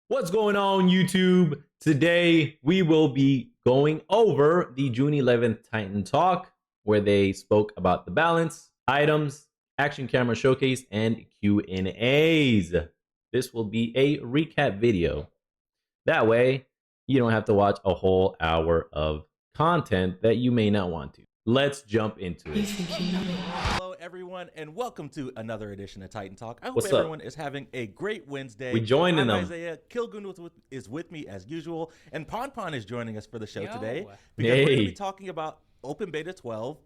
What's going on, YouTube? Today we will be going over the June 11th Titan Talk, where they spoke about the balance, items, action camera showcase, and Q&As. This will be a recap video. That way, you don't have to watch a whole hour of content that you may not want to. Let's jump into it. Hello, everyone, and welcome to another edition of Titan Talk. I hope What's up? everyone is having a great Wednesday. We joined I'm them. Isaiah. Kilgoon is with me as usual, and Pon is joining us for the show Yo. today because we're going to Hey. be talking about Open Beta 12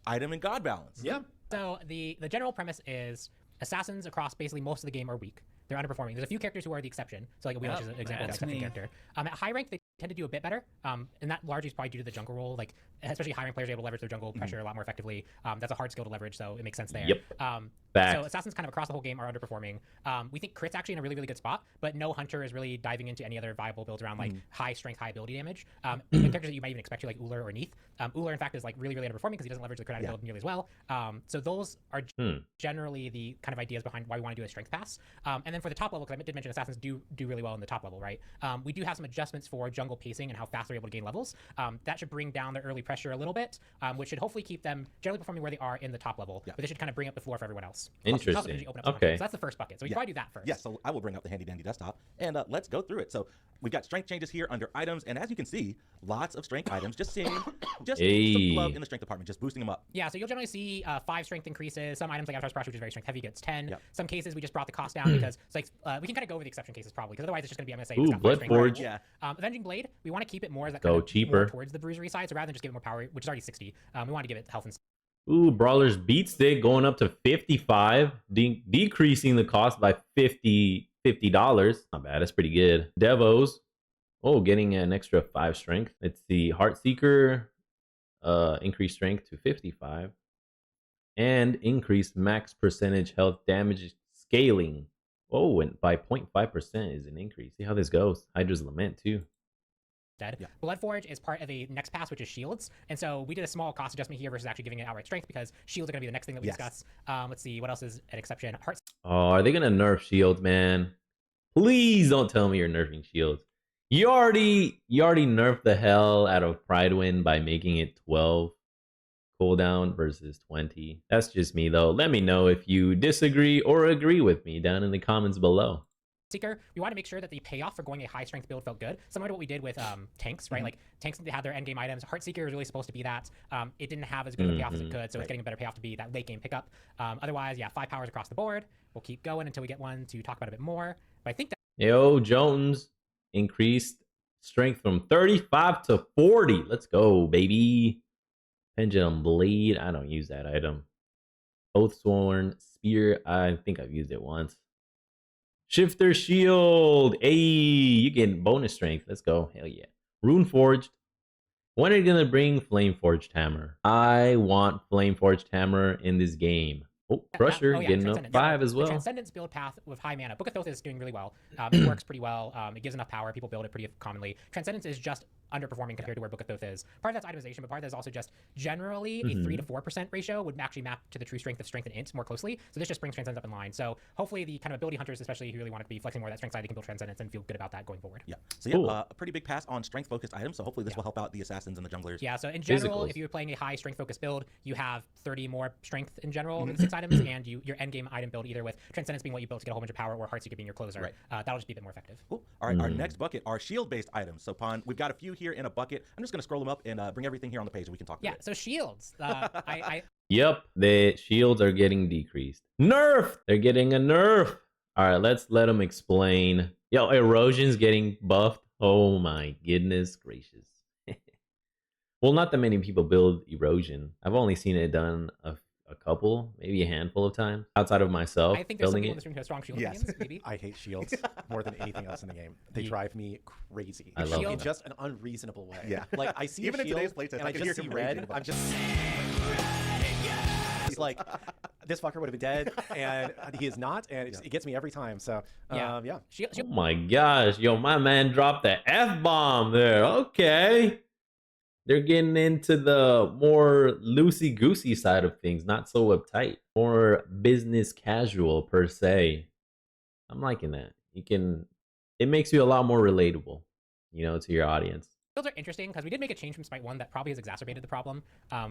item and god balance. Yeah. So the general premise is assassins across basically most of the game are weak. They're underperforming. There's a few characters who are the exception. So like Wheelwitch is an example of an exception character. At high rank, they tend to do a bit better. And that largely is probably due to the jungle role. Like especially high rank players are able to leverage their jungle pressure a lot more effectively. That's a hard skill to leverage, so it makes sense there. Yep. So assassins kind of across the whole game are underperforming. We think crit's actually in a really, really good spot, but no hunter is really diving into any other viable builds around like high strength, high ability damage. Even characters that you might even expect to like Ullr or Neith. Ullr in fact is like really, really underperforming because he doesn't leverage the crit build nearly as well. So those are generally the kind of ideas behind why we want to do a strength pass. And then for the top level, because I did mention assassins do really well in the top level, right? We do have some adjustments for jungle pacing and how fast they're able to gain levels. That should bring down their early pressure a little bit, which should hopefully keep them generally performing where they are in the top level. But they should kind of bring up the floor for everyone else. Interesting. Open up Okay. so that's the first bucket. So we can probably do that first. Yeah, so I will bring up the handy dandy desktop and let's go through it. So we've got strength changes here under items, and as you can see, lots of strength items. Just seeing just some love in the strength department, just boosting them up. Yeah, so you'll generally see 5 strength increases. Some items like Avatar's Brush, which is very strength heavy, gets 10. Some cases we just brought the cost down because it's like we can kind of go over the exception cases probably, because otherwise it's just going to be, I'm going to say, Ooh, it's got 5 strength Bloodforge. damage. Avenging Blade, we want to keep it more as that Go kind of cheaper. more towards the bruisery side. So rather than just give it more power, which is already 60, we want to give it health and Ooh, Brawler's Beat Stick going up to 55, decreasing the cost by $50. Not bad, that's pretty good. Devos, oh, getting an extra 5 strength. It's the Heartseeker, increased strength to 55. And increased max percentage health damage scaling. Oh, and by 0.5% is an increase. See how this goes. Hydra's Lament too. dead. Bloodforge is part of a next pass, which is shields. And so we did a small cost adjustment here versus actually giving it outright strength because shields are going to be the next thing that we discuss. Let's see, what else is an exception? Hearts. Oh, are they gonna nerf shields, man? Please don't tell me you're nerfing shields. You already nerfed the hell out of Pridewind by making it 12 cooldown versus 20. That's just me though. Let me know if you disagree or agree with me down in the comments below. Seeker, we want to make sure that the payoff for going a high strength build felt good. Similar to what we did with tanks, right? Like tanks had their end game items. Heartseeker is really supposed to be that. It didn't have as good of a payoff as it could, so it's getting a better payoff to be that late game pickup. Otherwise, yeah, 5 powers across the board. We'll keep going until we get one to talk about a bit more. But I think that Yo, Jones increased strength from 35 to 40. Let's go, baby. Pendulum Blade. I don't use that item. Oathsworn Spear. I think I've used it once. Shifter Shield. Hey, you get bonus strength. Let's go. Hell yeah. Rune Forged. When are you going to bring Flame Forged Hammer? I want Flame Forged Hammer in this game. Oh, Crusher getting up 5 as well. The Transcendence build path with high mana. Book of Thoth is doing really well. It works pretty well. It gives enough power. People build it pretty commonly. Transcendence is just underperforming compared to where Book of Thoth is. Part of that's itemization, but part of that is also just generally a 3 to 4% ratio would actually map to the true strength of strength and int more closely. So this just brings Transcendence up in line. So hopefully the kind of ability hunters, especially who really want to be flexing more of that strength side, they can build Transcendence and feel good about that going forward. Yeah. So yeah, a pretty big pass on strength focused items. So hopefully this will help out the assassins and the junglers. Yeah. So in general, if you're playing a high strength focused build, you have 30 more strength in general than 6 items, and your end game item build either with Transcendence being what you built to get a whole bunch of power, or Heartseeker being your closer. Right. That'll just be a bit more effective. Cool. All right. Our next bucket are shield based items. So we've got a few here in a bucket. I'm just going to scroll them up and bring everything here on the page and we can talk about it. So shields. Yep, the shields are getting decreased. Nerf! They're getting a nerf. All right, let's let them explain. Yo, erosion's getting buffed. Oh my goodness gracious. Well, not that many people build erosion. I've only seen it done a couple, maybe a handful of times outside of myself. I think there's some building people in it. this room who have strong shield opinions, maybe. I hate shields more than anything else in the game. They drive me crazy. I love in them. just an unreasonable way. Yeah. Like I see Even a in shield today's playtest, and I I can just hear see him red. raging about I'm just it's like this fucker would have been dead, and he is not, and it gets me every time. So yeah. Oh my gosh, yo, my man dropped the F-bomb there. Okay. They're getting into the more loosey-goosey side of things, not so uptight. More business casual, per se. I'm liking that. You can it makes you a lot more relatable, you know, to your audience. Shields are interesting because we did make a change from Smite 1 that probably has exacerbated the problem,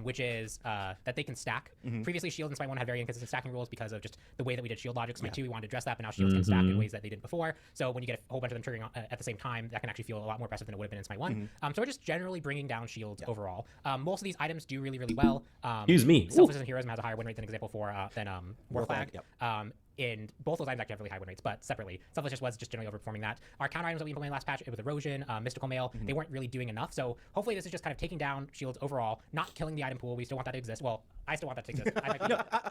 which is that they can stack. Previously, Shield and Smite 1 had very inconsistent stacking rules because of just the way that we did shield logic. Smite 2, we wanted to address that, but now shields can stack in ways that they didn't before. So when you get a whole bunch of them triggering at the same time, that can actually feel a lot more oppressive than it would have been in Smite 1. So we're just generally bringing down shields overall. Most of these items do really, really well. Excuse me. Selfless and Heroism has a higher win rate than example for than War Flag. Yep. In both those items actually have really high win rates, but separately, Selfless was just generally overperforming that. Our counter items that we implemented last patch, it was Erosion, Mystical Mail, they weren't really doing enough. So hopefully this is just kind of taking down shields overall, not killing the item pool. We still want that to exist. Well, I still want that to exist.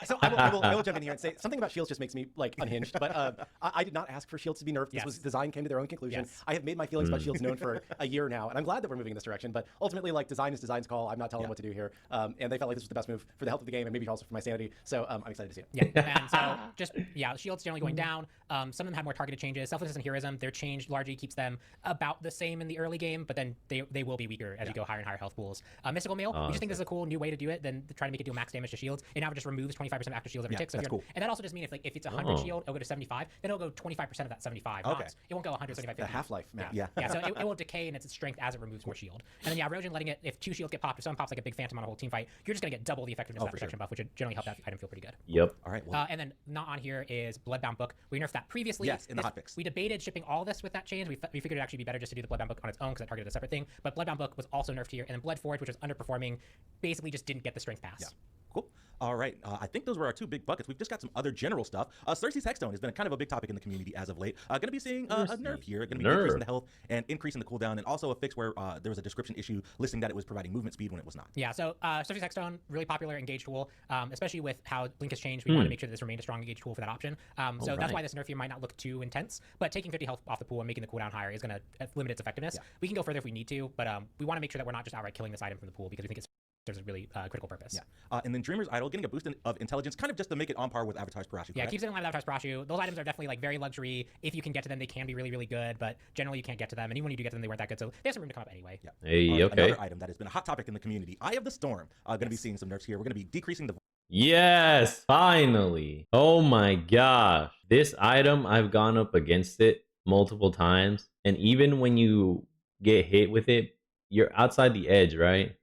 So I will jump in here and say something about shields just makes me like unhinged. But I did not ask for shields to be nerfed. This was design came to their own conclusion. I have made my feelings about shields known for a year now, and I'm glad that we're moving in this direction. But ultimately, like design is design's call. I'm not telling them what to do here. And they felt like this was the best move for the health of the game and maybe also for my sanity. So I'm excited to see it. Yeah, and so just shields generally going down. Some of them have more targeted changes. Selflessness and Heroism, their change largely keeps them about the same in the early game, but then they will be weaker as you go higher and higher health pools. Mystical Mail, we just think this is a cool new way to do it than trying to make it do max damage to shields. It now just removes 25% of active shields every tick. So that's cool. And that also just means if it's 100 shield, it'll go to 75, then it'll go 25% of that 75. Okay. It won't go 175. The half-life, man. Yeah. So it will decay in its strength as it removes more shield. And then Erosion letting it, if 2 shields get popped, if someone pops like a big phantom on a whole team fight, you're just gonna get double the effectiveness of that protection buff, which would generally help that item feel pretty good. Yep. All right. Well, And then not on here is Bloodbound Book. We nerfed that previously. Yes, in the hotfix. We debated shipping all this with that change. We figured it'd actually be better just to do the Bloodbound Book on its own because that targeted a separate thing. But Bloodbound Book was also nerfed here. And then Blood Forge, which was underperforming, basically just didn't get the strength pass. Yeah. Cool. All right. I think those were our 2 big buckets. We've just got some other general stuff. Xerxes Hexstone has been kind of a big topic in the community as of late. Going to be seeing a nerf here. Going to be decreasing the health and increasing the cooldown, and also a fix where there was a description issue listing that it was providing movement speed when it was not. Yeah, so Xerxes Hexstone, really popular engage tool, especially with how Blink has changed. We want to make sure that this remained a strong engage tool for that option. That's why this nerf here might not look too intense, but taking 50 health off the pool and making the cooldown higher is going to limit its effectiveness. Yeah. We can go further if we need to, but we want to make sure that we're not just outright killing this item from the pool because we think it serves a really critical purpose. Yeah. And then Dreamer's Idol getting a boost of intelligence, kind of just to make it on par with Avatar's Parashu. Yeah, keeps it in line with Avatar's Parashu. Those items are definitely like very luxury. If you can get to them, they can be really, really good, but generally you can't get to them. And even when you do get to them, they weren't that good. So they have some room to come up anyway. Yeah. Hey, okay. Another item that has been a hot topic in the community, Eye of the Storm. Going to be seeing some nerfs here. We're going to be decreasing the Yes, finally. Oh my gosh. This item, I've gone up against it multiple times. And even when you get hit with it, you're outside the edge, right?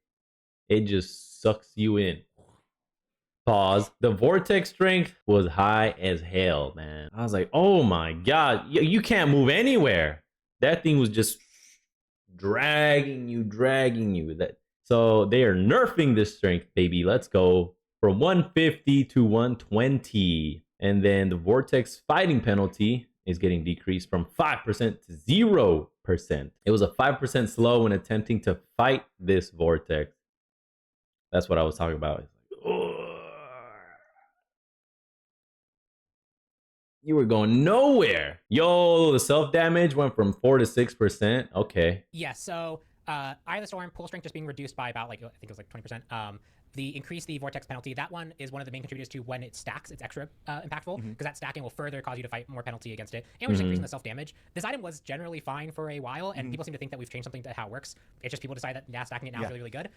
It just sucks you in. Pause. The vortex strength was high as hell, man. I was like, oh my god, you can't move anywhere. That thing was just dragging you. So they are nerfing this strength, baby. Let's go from 150 to 120. And then the vortex fighting penalty is getting decreased from 5% to 0%. It was a 5% slow when attempting to fight this vortex. That's what I was talking about. You were going nowhere. Yo, the self damage went from 4 to 6%. Okay. Yeah, so Eye of the Storm, pull strength just being reduced by about, I think it was like 20%. The increase the vortex penalty, that one is one of the main contributors to when it stacks, it's extra impactful, because that stacking will further cause you to fight more penalty against it. And we're just increasing the self-damage. This item was generally fine for a while, and people seem to think that we've changed something to how it works. It's just people decide that stacking it now is really, really good.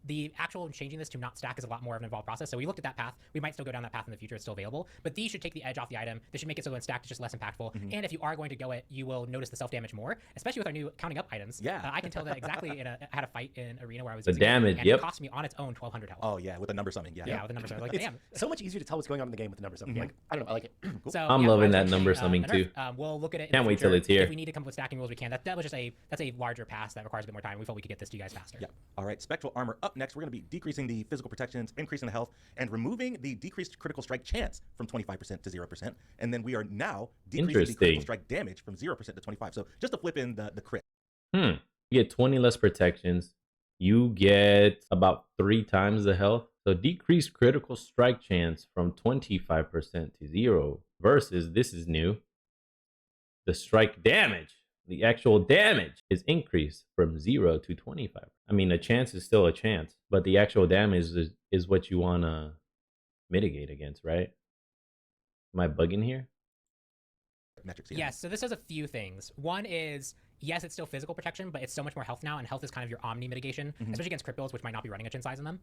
The actual changing this to not stack is a lot more of an involved process. So we looked at that path. We might still go down that path in the future. It's still available. But these should take the edge off the item. This should make it so when stacked, it's just less impactful. And if you are going to go it, you will notice the self-damage more, especially with our new counting up items. Yeah. I can tell that exactly I had a fight in Arena where I was The using damage, it, and it cost me on its own 1,200 health. Oh, yeah, with the number summing. Yeah, with the numbers. Like, It's damn. so much easier to tell what's going on in the game with the numbers. Like, I don't know, I like it. So, I'm loving that that's number actually, summing a too. nerf. We'll look at it. in Can't the wait till future. it's here. If we need to come up with stacking rules, we can. That was just that's a larger pass that requires a bit more time. We felt we could get this to you guys faster. Yeah. All right. Spectral Armor up next. We're going to be decreasing the physical protections, increasing the health, and removing the decreased critical strike chance from 25% to 0%. And then we are now decreasing the critical strike damage from 0% to 25%. So just to flip in the crit. You get 20 less protections. You get about 3 times the health. So decreased critical strike chance from 25% to 0 versus, this is new, the strike damage. The actual damage is increased from 0 to 25. I mean, a chance is still a chance, but the actual damage is what you want to mitigate against, right? Am I bugging here? Metrics. Yes, so this does a few things. One is yes, it's still physical protection, but it's so much more health now, and health is kind of your omni mitigation, especially against crit builds, which might not be running a chin size in them.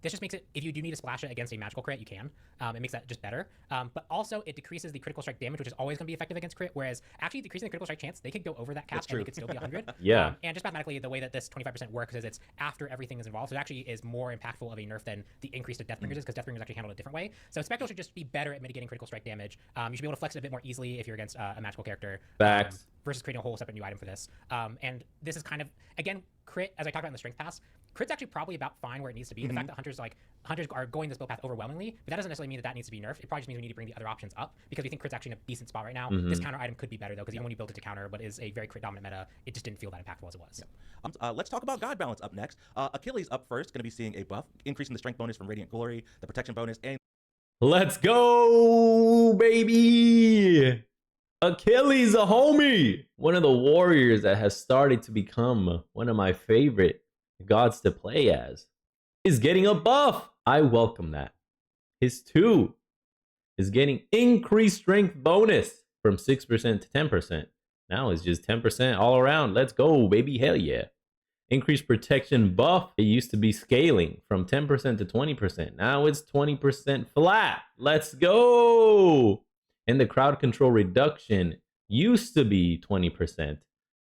This just makes it, if you do need to splash it against a magical crit, you can. It makes that just better. But also, it decreases the critical strike damage, which is always going to be effective against crit, whereas actually decreasing the critical strike chance, they could go over that cap and they could still be 100. Yeah. And just mathematically, the way that this 25% works is it's after everything is involved, so it actually is more impactful of a nerf than the increase to Deathbringers is, because Deathbringers actually handled a different way. So Spectral should just be better at mitigating critical strike damage. You should be able to flex it a bit more easily if you're against a magical character. Facts. Versus creating a whole separate new item for this. And this is kind of, again, crit, as I talked about in the strength pass, crit's actually probably about fine where it needs to be. The fact that hunters are going this build path overwhelmingly, but that doesn't necessarily mean that needs to be nerfed. It probably just means we need to bring the other options up, because we think crit's actually in a decent spot right now. This counter item could be better though, because even when you build it to counter what is a very crit dominant meta, it just didn't feel that impactful as it was. Let's talk about God Balance up next. Achilles up first, going to be seeing a buff, increasing the strength bonus from Radiant Glory, the protection bonus, and Let's go, baby. Achilles, a homie. One of the warriors that has started to become one of my favorite gods to play as is getting a buff. I welcome that. His 2 is getting increased strength bonus from 6% to 10%. Now it's just 10% all around. Let's go, baby. Hell yeah. Increased protection buff. It used to be scaling from 10% to 20%. Now it's 20% flat. Let's go. And the crowd control reduction used to be 20%.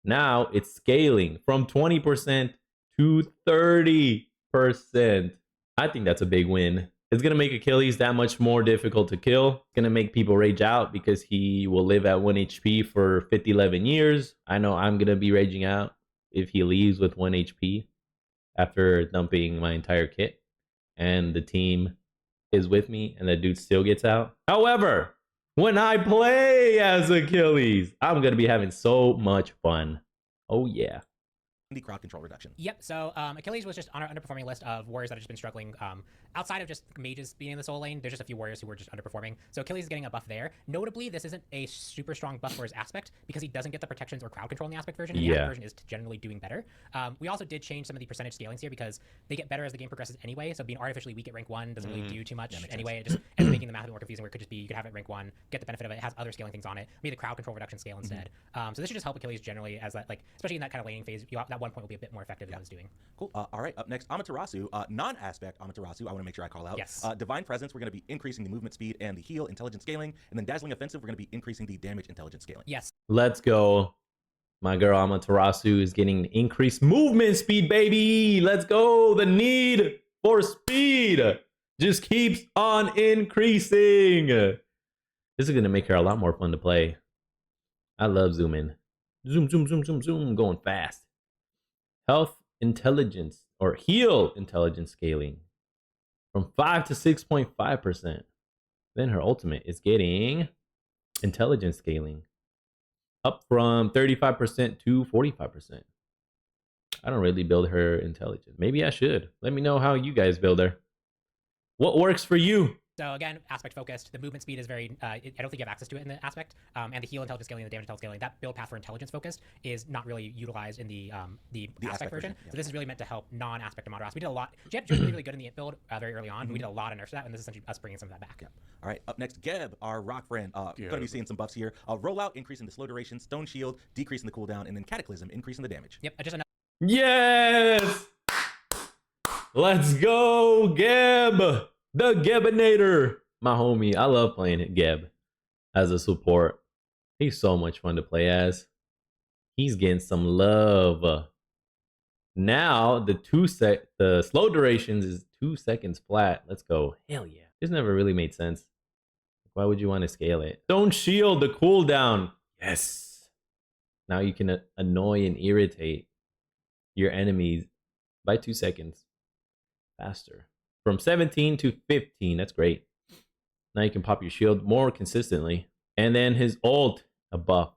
Now it's scaling from 20% to 30%. I think that's a big win. It's going to make Achilles that much more difficult to kill. It's going to make people rage out because he will live at 1 HP for 11 years. I know I'm going to be raging out if he leaves with 1 HP after dumping my entire kit and the team is with me and the dude still gets out. However, when I play as Achilles, I'm going to be having so much fun. Oh, yeah. the crowd control reduction. Yep. So Achilles was just on our underperforming list of warriors that have just been struggling. Outside of just mages being in the soul lane, there's just a few warriors who were just underperforming. So Achilles is getting a buff there. Notably, this isn't a super strong buff for his aspect because he doesn't get the protections or crowd control in the aspect version. And the aspect version is generally doing better. We also did change some of the percentage scalings here because they get better as the game progresses anyway. So being artificially weak at rank 1 doesn't really do too much anyway. It just ends up making the math a bit more confusing where it could just be you could have it at rank 1, get the benefit of it. It has other scaling things on it. Maybe the crowd control reduction scale instead. So this should just help Achilles generally as that, like, especially in that kind of laning phase. That 1 point will be a bit more effective than I was doing. Cool. All right. Up next, Amaterasu. Non-aspect Amaterasu. I want to make sure I call out. Yes. Divine Presence. We're going to be increasing the movement speed and the heal intelligence scaling, and then Dazzling Offensive. We're going to be increasing the damage intelligence scaling. Yes. Let's go. My girl Amaterasu is getting increased movement speed, baby. Let's go. The need for speed just keeps on increasing. This is going to make her a lot more fun to play. I love zooming. Zoom, zoom, zoom, zoom, zoom, going fast. Health intelligence or heal intelligence scaling from 5 to 6.5%. Then her ultimate is getting intelligence scaling up from 35% to 45%. I don't really build her intelligence. Maybe I should. Let me know how you guys build her. What works for you? So again, aspect focused. The movement speed is very, I don't think you have access to it in the aspect. And the heal intelligence scaling and the damage intelligence scaling, that build path for intelligence focused is not really utilized in the aspect version. Yeah. So this is really meant to help non-aspect Amaterasu. We did a lot. Jet was really, really good in the build very early on. We did a lot of nerfs to that, and this is essentially us bringing some of that back. Yeah. All right. Up next, Geb, our rock friend. Going to be seeing some buffs here. Rollout, increasing the slow duration. Stone Shield, decreasing the cooldown. And then Cataclysm, increasing the damage. Yep. Just another. Yes! Let's go, Geb! The Gebinator! My homie. I love playing Geb as a support. He's so much fun to play as. He's getting some love. Now, the slow durations is 2 seconds flat. Let's go. Hell yeah. This never really made sense. Why would you want to scale it? Don't shield the cooldown. Yes. Now you can annoy and irritate your enemies by 2 seconds faster. From 17 to 15. That's great. Now you can pop your shield more consistently. And then his ult, a buff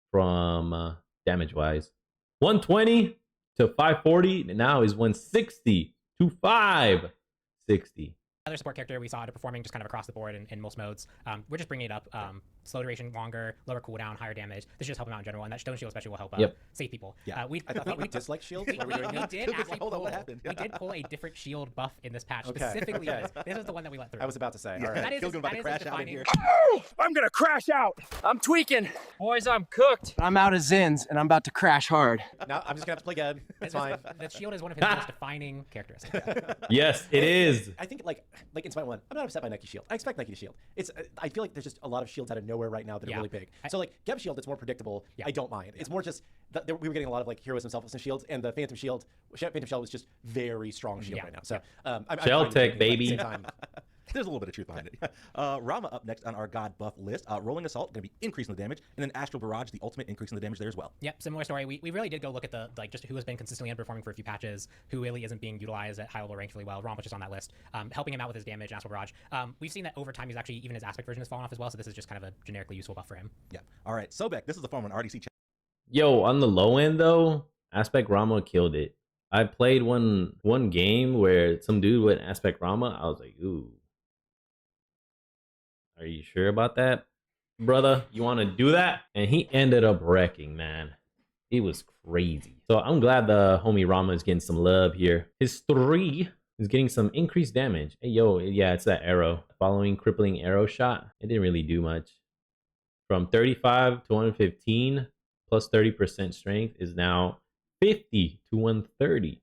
from damage-wise. 120 to 540. Now is 160 to 560. Other support character we saw underperforming just kind of across the board in most modes. We're just bringing it up slow duration longer, lower cooldown, higher damage. This should just help him out in general, and that stone shield especially will help Yep. save people. Yeah. I thought we disliked shields. We, What are we doing we here? did actually Hold on, pull, what happened? we did pull a different shield buff in this patch, Okay, specifically okay. This was the one that we let through. I was about to say. Yeah. All right. That is, Kilgun about that to is crash a out in defining- here. I'm gonna crash out. I'm tweaking. Boys, I'm cooked. I'm out of Zins and I'm about to crash hard. Now I'm just gonna have to play Geb. It's fine. The shield is one of his most defining characteristics. Yes, it is. I think like in Smite 1, I'm not upset by Nike Shield. I expect Nike to shield. It's I feel like there's just a lot of shields out of nowhere right now that are Yeah. really big. So like Geb Shield, it's more predictable. Yeah. I don't mind. It's more just that we were getting a lot of like heroism, selflessness shields, and the Phantom Shield was just very strong shield Yeah. right now. So I'm Shell fine tech, with it, but at the baby. same time, There's a little bit of truth behind it. Rama up next on our God buff list. Rolling Assault, going to be increasing the damage. And then Astral Barrage, the ultimate, increasing the damage there as well. Yep, similar story. We really did go look at the just who has been consistently underperforming for a few patches, who really isn't being utilized at high level ranks really well. Rom was just on that list, helping him out with his damage, Astral Barrage. We've seen that over time he's actually, even his aspect version has fallen off as well, so this is just kind of a generically useful buff for him. Yeah. All right. Sobek, this is the fun one. RDC chat. Yo, on the low end though, Aspect Rama killed it. I played one game where some dude went Aspect Rama. I was like, ooh. Are you sure about that, brother? You want to do that? And he ended up wrecking, man. It was crazy. So I'm glad the homie Rama is getting some love here. His 3 is getting some increased damage. Hey, yo, yeah, it's that arrow. Following crippling arrow shot. It didn't really do much. From 35 to 115 plus 30% strength is now 50 to 130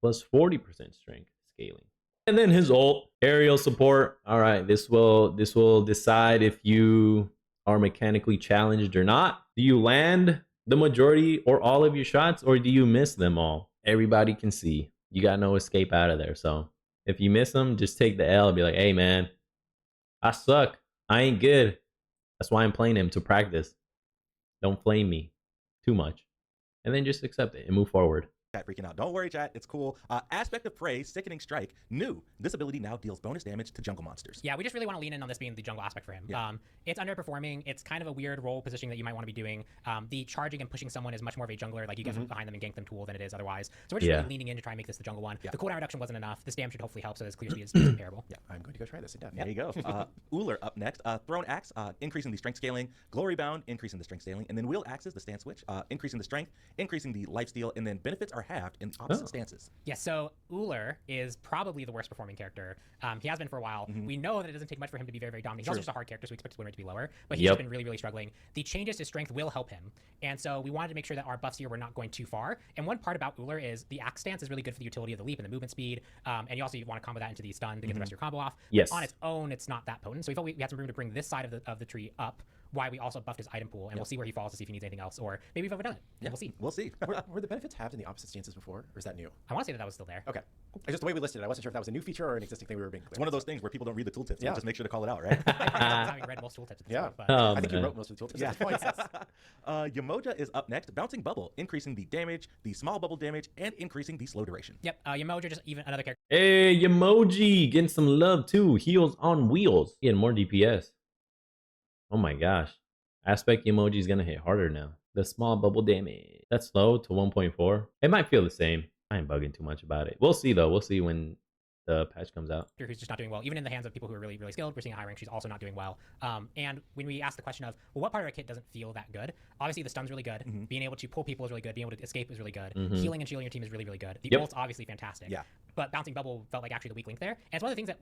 plus 40% strength scaling. And then his ult, aerial support. All right, this will decide if you are mechanically challenged or not. Do you land the majority or all of your shots, or do you miss them all? Everybody can see. You got no escape out of there. So if you miss them, just take the L and be like, hey man, I suck. I ain't good. That's why I'm playing him, to practice. Don't flame me too much. And then just accept it and move forward. Chat freaking out. Don't worry, chat. It's cool. Aspect of Prey, Sickening Strike, new. This ability now deals bonus damage to jungle monsters. Yeah, we just really want to lean in on this being the jungle aspect for him. Yeah. It's underperforming. It's kind of a weird role positioning that you might want to be doing. The charging and pushing someone is much more of a jungler, like you get from behind them and gank them tool than it is otherwise. So we're just really leaning in to try and make this the jungle one. Yeah. The cooldown reduction wasn't enough. This damage should hopefully help, so this clear speed is comparable. Yeah. I'm going to go try this. Sit down. There you go. Uller up next. Throne Axe, increasing the strength scaling. Glory Bound, increasing the strength scaling. And then Wheel Axes, the stance switch, increasing the strength, increasing the lifesteal, and then benefits are halved in opposite stances. Yeah, so Uller is probably the worst performing character. He has been for a while. We know that it doesn't take much for him to be very, very dominant. He's also just a hard character, so we expect his win rate to be lower. But he's just been really, really struggling. The changes to strength will help him. And so we wanted to make sure that our buffs here were not going too far. And one part about Uller is the axe stance is really good for the utility of the leap and the movement speed. And you also want to combo that into the stun to get the rest of your combo off. Yes. On its own, it's not that potent. So we felt we had some room to bring this side of the tree up, why we also buffed his item pool. And we'll see where he falls to see if he needs anything else. Or maybe we've overdone it. Yeah, We'll see. We'll see. Were the benefits halved in the opposite stances before, or is that new? I want to say that was still there. Okay. Just the way we listed it, I wasn't sure if that was a new feature or an existing thing we were being clear. It's one of those things where people don't read the tooltips. So Yeah. just make sure to call it out, right? I haven't read most tooltips at this Yeah. point, but I think you man. wrote most of the tooltips at this point. Yamoja is up next. Bouncing Bubble, increasing the damage, the small bubble damage, and increasing the slow duration. yep, Yamoja just even another character. Hey, Yamoji, getting some love too. Heals on wheels. Getting more DPS. Oh my gosh. Aspect Yamoji is going to hit harder now. The small bubble damage. That's slow to 1.4. It might feel the same. I ain't bugging too much about it. We'll see though. We'll see when the patch comes out. Who's just not doing well, even in the hands of people who are really, really skilled. We're seeing a high rank. She's also not doing well. And when we ask the question of, well, what part of our kit doesn't feel that good? Obviously, the stun's really good. Being able to pull people is really good. Being able to escape is really good. Healing and shielding your team is really, really good. The ult's obviously fantastic. Yeah. But bouncing bubble felt like actually the weak link there. And it's one of the things that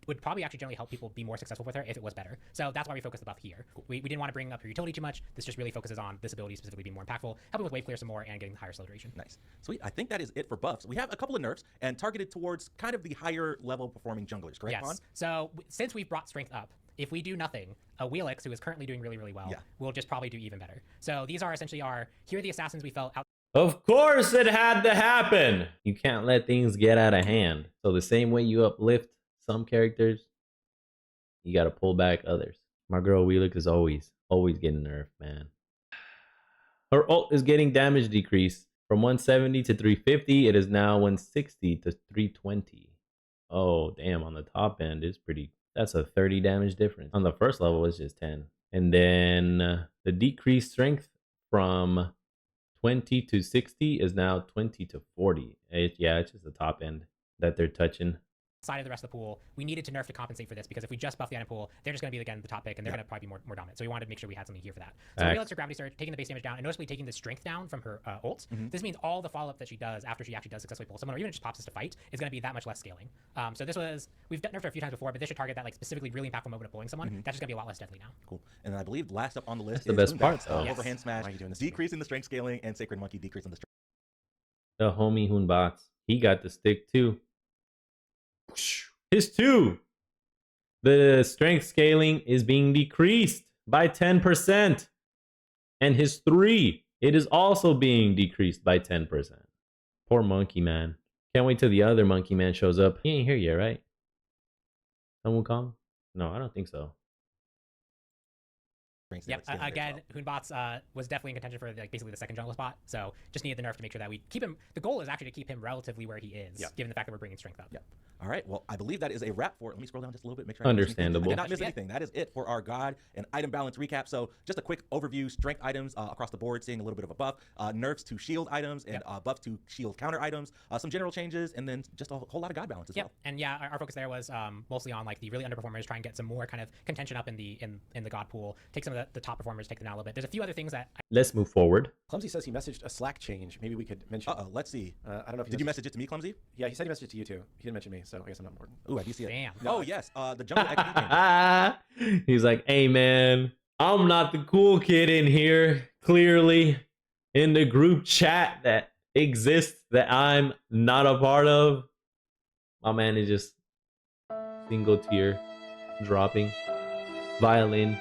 would probably actually generally help people be more successful with her if it was better. So that's why we focused the buff here. We didn't want to bring up her utility too much. This just really focuses on this ability specifically being more impactful, helping with wave clear some more, and getting higher slow duration. Nice. Sweet. I think that is it for buffs. We have a couple of nerfs and targeted towards kind of the higher level performing junglers, correct, Juan? Yes. So since we've brought strength up, if we do nothing, a Wheelix, who is currently doing really, really well, will just probably do even better. So these are essentially here are the assassins we felt out. Of course it had to happen. You can't let things get out of hand. So the same way you uplift some characters, you got to pull back others. My girl Wheelix is always getting nerfed, man. Her ult is getting damage decreased from 170 to 350. It is now 160 to 320. Oh, damn. On the top end, that's a 30 damage difference. On the first level, it's just 10. And then the decreased strength from 20 to 60 is now 20 to 40. It's just the top end that they're touching. outside of the rest of the pool, we needed to nerf to compensate for this, because if we just buff the item pool, they're just going to be again the top pick, and they're going to probably be more dominant. So we wanted to make sure we had something here for that. So we realized her Gravity Surge, taking the base damage down, and noticeably taking the strength down from her ult. This means all the follow up that she does after she actually does successfully pull someone, or even just pops us to fight, is going to be that much less scaling. So this was, we've nerfed her a few times before, but this should target that like specifically really impactful moment of pulling someone. That's just going to be a lot less deadly now. Cool. And then I believe last up on the list That's is the best Moonbat. part, though. Overhand smash, Why are you doing this to me? decreasing the strength scaling, and Sacred Monkey decreasing the strength. The homie Hunbots. He got the stick too. His 2. The strength scaling is being decreased by 10%. And his 3, it is also being decreased by 10%. Poor monkey man. Can't wait till the other monkey man shows up. He ain't here yet, right? Someone come? No, I don't think so. Yep. Again, Hunbots was definitely in contention for like basically the second jungle spot. So just needed the nerf to make sure that we keep him. The goal is actually to keep him relatively where he is, given the fact that we're bringing strength up. Yeah. All right. Well, I believe that is a wrap for it. Let me scroll down just a little bit. Make sure Understandable. I did not miss anything. That is it for our God and item balance recap. So just a quick overview: strength items across the board, seeing a little bit of a buff, nerfs to shield items, and buff to shield counter items. Some general changes, and then just a whole lot of God balance as well. And yeah, our focus there was mostly on like the really underperformers, try and get some more kind of contention up in the God pool. Take some of the top performers, take them down a little bit. There's a few other things that. Let's move forward. Clumsy says he messaged a Slack change. Maybe we could mention. Let's see. I don't know if did you message it to me, Clumsy? Yeah, he said he messaged it to you too. He didn't mention me, so I guess I'm not important. Ooh, I do see it. Damn. Oh yes, the jungle XP change. He's like, hey man, I'm not the cool kid in here. Clearly, in the group chat that exists that I'm not a part of. My man is just single tear dropping. Violin.